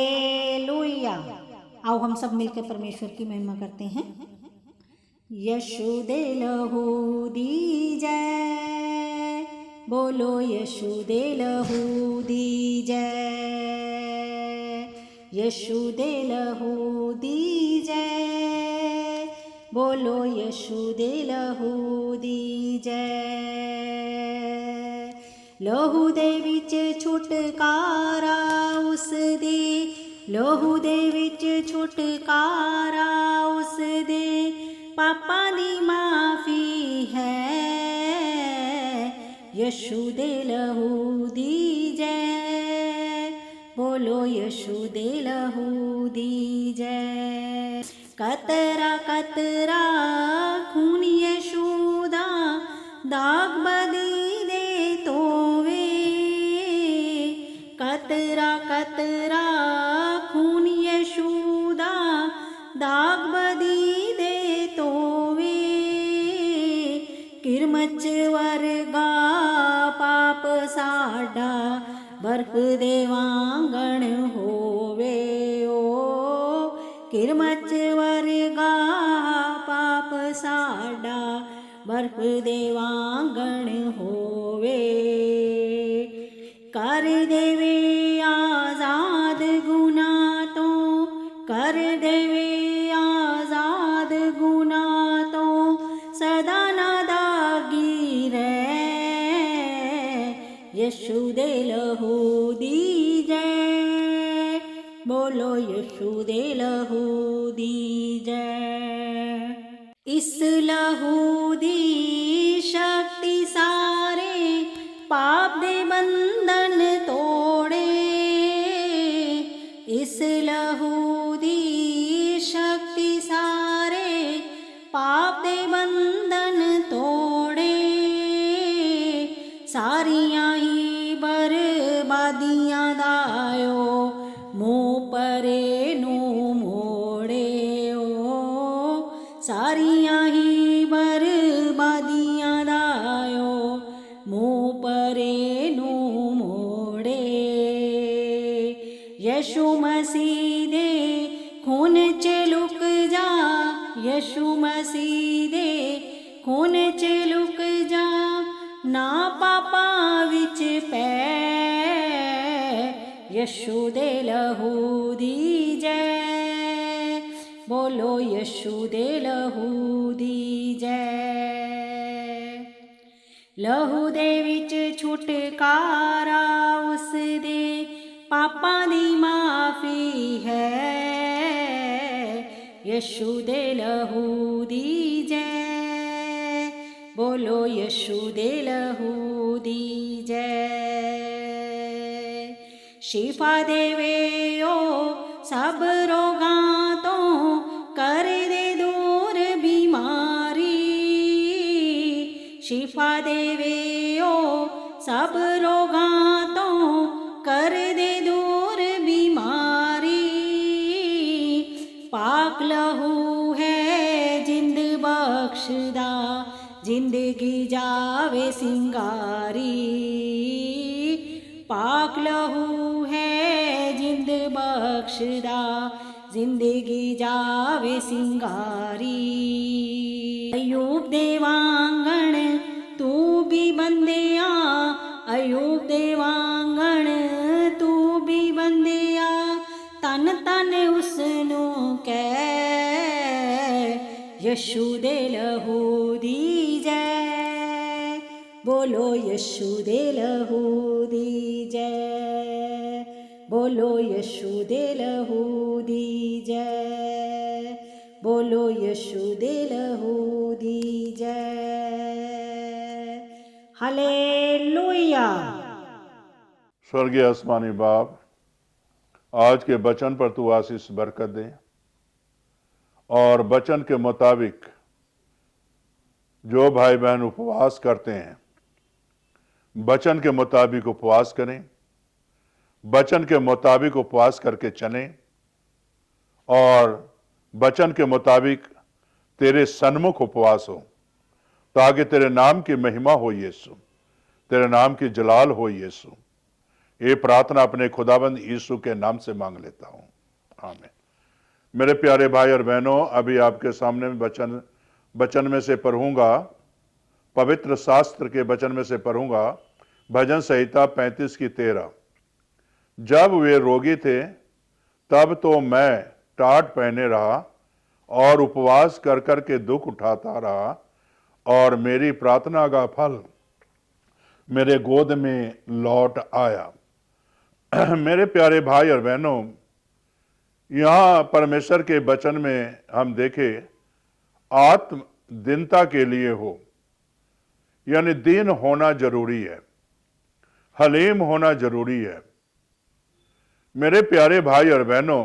Hallelujah. आओ हम सब मिलकर परमेश्वर की महिमा करते हैं। यीशु दे लहू दी जय, बोलो यीशु दे लहू दी जय। यीशु दे लहू दी जय, बोलो यीशु दे लहू दी जय। लहू दे विच छुटकारा उस दे, लहू दे विच छुटकारा उस दे, पापां दी माफ़ी है। यीशु दे लहू दी जय, बोलो यीशु दे लहू दी जय। कतरा कतरा खून यीशु दा, दाग बदी दे तोवे। कतरा कतरा खून यीशु दा, दाग बदी दे तोवे। किरमच वर्गा पाप साडा, बर्फ दे वांगण होवे ओ। किरमच वर्गा पाप साडा, बर्फ दे वांगण होवे। कर देवे आजाद गुनाह तो, कर देवे आजाद गुनाह तो, सदा ना दागी रे। यीशु दे लहू दी जय, बोलो यीशु दे लहू दी जय। इस लहू दी शक्ति सारे पाप दे बंधन तोड़े। इस लहू दी शक्ति सारे पाप दे बंधन तोड़े। सारियां ही बर्बादियां दायो, मुँह परे नू मोड़े ओ। सारियां ही बर्बादियां दायो, मुँह परे नू मोड़े। यीशु मसीह दे खून च लुक जा, यीशु मसीह दे खून च लुक जा, ना पापा विच पै। यीशु दे लहू दी जय, बोलो यीशु दे लहू दी जय। लहू दे विच छुटकारा उस दे, पापां दी माफ़ी है। यीशु दे लहू दी जय, बोलो यीशु दे लहू दी जय। शिफा देवे ओ सब रोगां तो, कर दे दूर बीमारी। शिफा देवे ओ सब रोगां तो, कर दे दूर बीमारी। पाक लहू है जिंद बख्शदा, जिंदगी जावे सिंगारी। पाक लहू है जिंद बख्शदा, जिंदगी जावे सिंगारी। अयूब दे वांगण तू भी बंदिया, अयूब दे वांगण तू भी बंदिया, तन तन उसनू कह। यीशु दे लहू दी जय, बोलो यीशु दे लहू दी जय, बोलो यीशु दे लहू दी जय, बोलो यीशु दे लहू दी जय। हालेलुया। स्वर्गीय आसमानी बाप, आज के वचन पर तू आशीष बरकत दे और वचन के मुताबिक जो भाई बहन उपवास करते हैं, वचन के मुताबिक उपवास करें, वचन के मुताबिक उपवास करके चलें और वचन के मुताबिक तेरे सन्मुख उपवास हो, ताकि तेरे नाम की महिमा हो यीशु, तेरे नाम की जलाल हो यीशु। ये प्रार्थना अपने खुदाबंद यीशु के नाम से मांग लेता हूं, आमीन। मेरे प्यारे भाई और बहनों, अभी आपके सामने वचन में से पढ़ूंगा, पवित्र शास्त्र के वचन में से पढ़ूंगा भजन संहिता 35 की 13। जब वे रोगी थे तब तो मैं टाट पहने रहा और उपवास कर कर के दुख उठाता रहा, और मेरी प्रार्थना का फल मेरे गोद में लौट आया। मेरे प्यारे भाई और बहनों, यहाँ परमेश्वर के वचन में हम देखें, आत्म दीनता के लिए हो, यानी दीन होना जरूरी है, हलीम होना जरूरी है। मेरे प्यारे भाई और बहनों,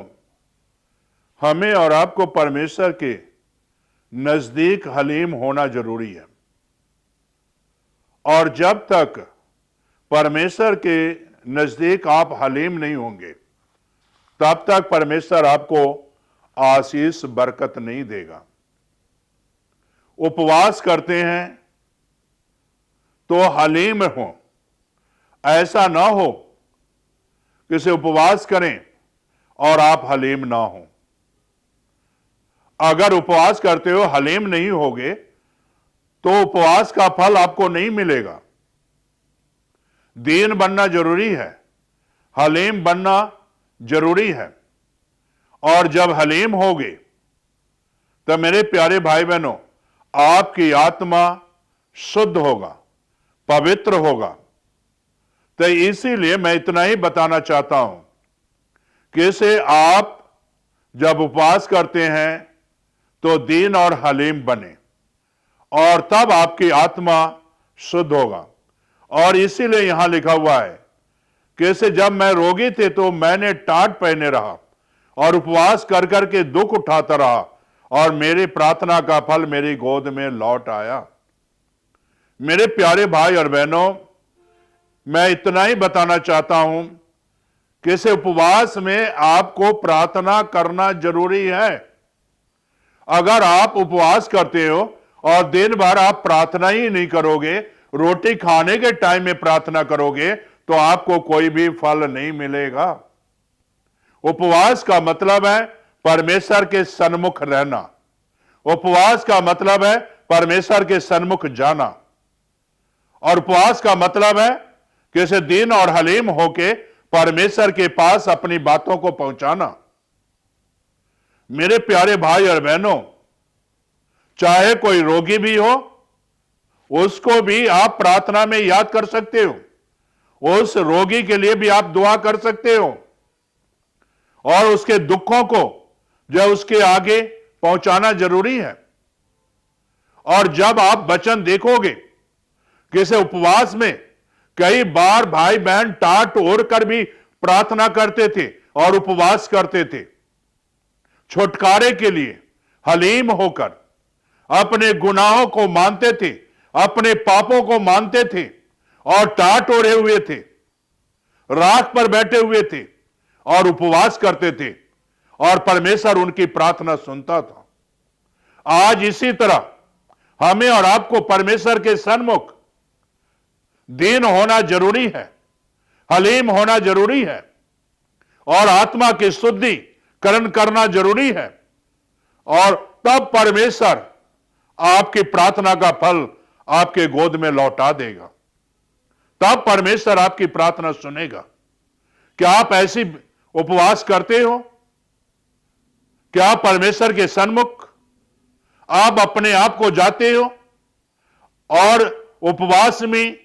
हमें और आपको परमेश्वर के नजदीक हलीम होना जरूरी है, और जब तक परमेश्वर के नजदीक आप हलीम नहीं होंगे तब तक परमेश्वर आपको आशीष बरकत नहीं देगा। उपवास करते हैं तो हलीम हो, ऐसा ना हो कि से उपवास करें और आप हलीम ना हो। अगर उपवास करते हो हलीम नहीं होगे तो उपवास का फल आपको नहीं मिलेगा। दीन बनना जरूरी है, हलीम बनना जरूरी है, और जब हलीम होगे तो मेरे प्यारे भाई बहनों, आपकी आत्मा शुद्ध होगा, पवित्र होगा। तो इसीलिए मैं इतना ही बताना चाहता हूं कि इसे आप जब उपवास करते हैं तो दीन और हलीम बने, और तब आपकी आत्मा शुद्ध होगा। और इसीलिए यहां लिखा हुआ है कि इसे जब मैं रोगी थे तो मैंने टाट पहने रहा और उपवास कर कर के दुख उठाता रहा, और मेरी प्रार्थना का फल मेरी गोद में लौट आया। मेरे प्यारे भाई और बहनों, मैं इतना ही बताना चाहता हूं कि इस उपवास में आपको प्रार्थना करना जरूरी है। अगर आप उपवास करते हो और दिन भर आप प्रार्थना ही नहीं करोगे, रोटी खाने के टाइम में प्रार्थना करोगे, तो आपको कोई भी फल नहीं मिलेगा। उपवास का मतलब है परमेश्वर के सन्मुख रहना। उपवास का मतलब है परमेश्वर के सन्मुख जाना, और उपवास का मतलब है कि इसे दीन और हलीम होके परमेश्वर के पास अपनी बातों को पहुंचाना। मेरे प्यारे भाई और बहनों, चाहे कोई रोगी भी हो, उसको भी आप प्रार्थना में याद कर सकते हो, उस रोगी के लिए भी आप दुआ कर सकते हो, और उसके दुखों को जो उसके आगे पहुंचाना जरूरी है। और जब आप वचन देखोगे कि इसे उपवास में कई बार भाई बहन टाट ओढ़ कर भी प्रार्थना करते थे और उपवास करते थे, छुटकारे के लिए हलीम होकर अपने गुनाहों को मानते थे, अपने पापों को मानते थे, और टाट ओढ़े हुए थे, राख पर बैठे हुए थे और उपवास करते थे, और परमेश्वर उनकी प्रार्थना सुनता था। आज इसी तरह हमें और आपको परमेश्वर के सन्मुख दीन होना जरूरी है, हलीम होना जरूरी है, और आत्मा की शुद्धिकरण करना जरूरी है, और तब परमेश्वर आपकी प्रार्थना का फल आपके गोद में लौटा देगा। तब परमेश्वर आपकी प्रार्थना सुनेगा। क्या आप ऐसी उपवास करते हो? क्या परमेश्वर के सन्मुख आप अपने आप को जाते हो और उपवास में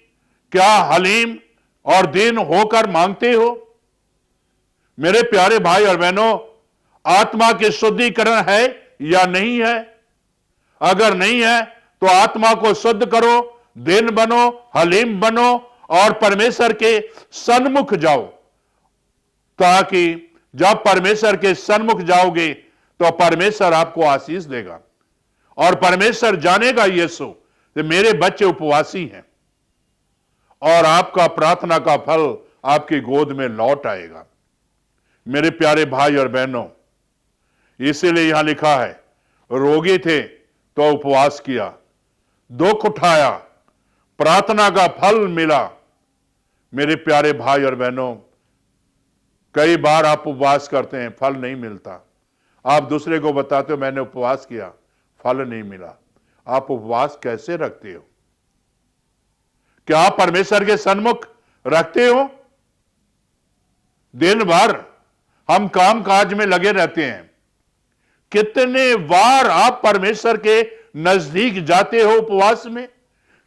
क्या हलीम और दीन होकर मांगते हो? मेरे प्यारे भाई और बहनों, आत्मा के शुद्धिकरण है या नहीं है? अगर नहीं है तो आत्मा को शुद्ध करो, दीन बनो, हलीम बनो, और परमेश्वर के सन्मुख जाओ, ताकि जब परमेश्वर के सन्मुख जाओगे तो परमेश्वर आपको आशीष देगा, और परमेश्वर जानेगा यीशु कि मेरे बच्चे उपवासी हैं, और आपका प्रार्थना का फल आपकी गोद में लौट आएगा। मेरे प्यारे भाई और बहनों, इसीलिए यहां लिखा है, रोगी थे तो उपवास किया, दुख उठाया, प्रार्थना का फल मिला। मेरे प्यारे भाई और बहनों, कई बार आप उपवास करते हैं, फल नहीं मिलता। आप दूसरे को बताते हो मैंने उपवास किया, फल नहीं मिला। आप उपवास कैसे रखते हो? क्या आप परमेश्वर के सन्मुख रखते हो? दिन भर हम काम काज में लगे रहते हैं। कितने बार आप परमेश्वर के नजदीक जाते हो उपवास में?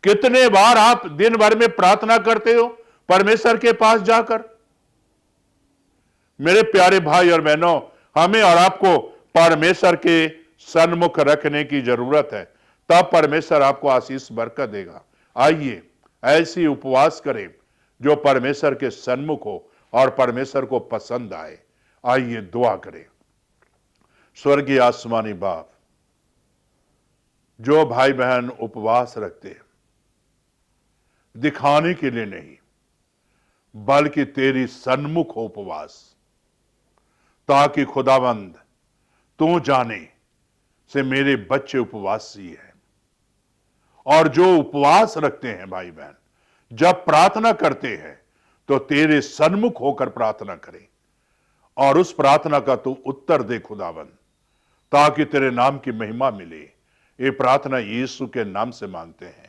कितने बार आप दिन भर में प्रार्थना करते हो परमेश्वर के पास जाकर? मेरे प्यारे भाई और बहनों, हमें और आपको परमेश्वर के सन्मुख रखने की जरूरत है, तब परमेश्वर आपको आशीष बरकत देगा। आइए ऐसी उपवास करें जो परमेश्वर के सन्मुख हो और परमेश्वर को पसंद आए। आइए दुआ करें। स्वर्गीय आसमानी बाप, जो भाई बहन उपवास रखते हैं, दिखाने के लिए नहीं बल्कि तेरी सन्मुख हो उपवास, ताकि खुदावंद तू जाने से मेरे बच्चे उपवासी हैं। और जो उपवास रखते हैं भाई बहन, जब प्रार्थना करते हैं तो तेरे सन्मुख होकर प्रार्थना करें और उस प्रार्थना का तू उत्तर दे खुदावंद, ताकि तेरे नाम की महिमा मिले। ये प्रार्थना यीशु के नाम से मांगते हैं,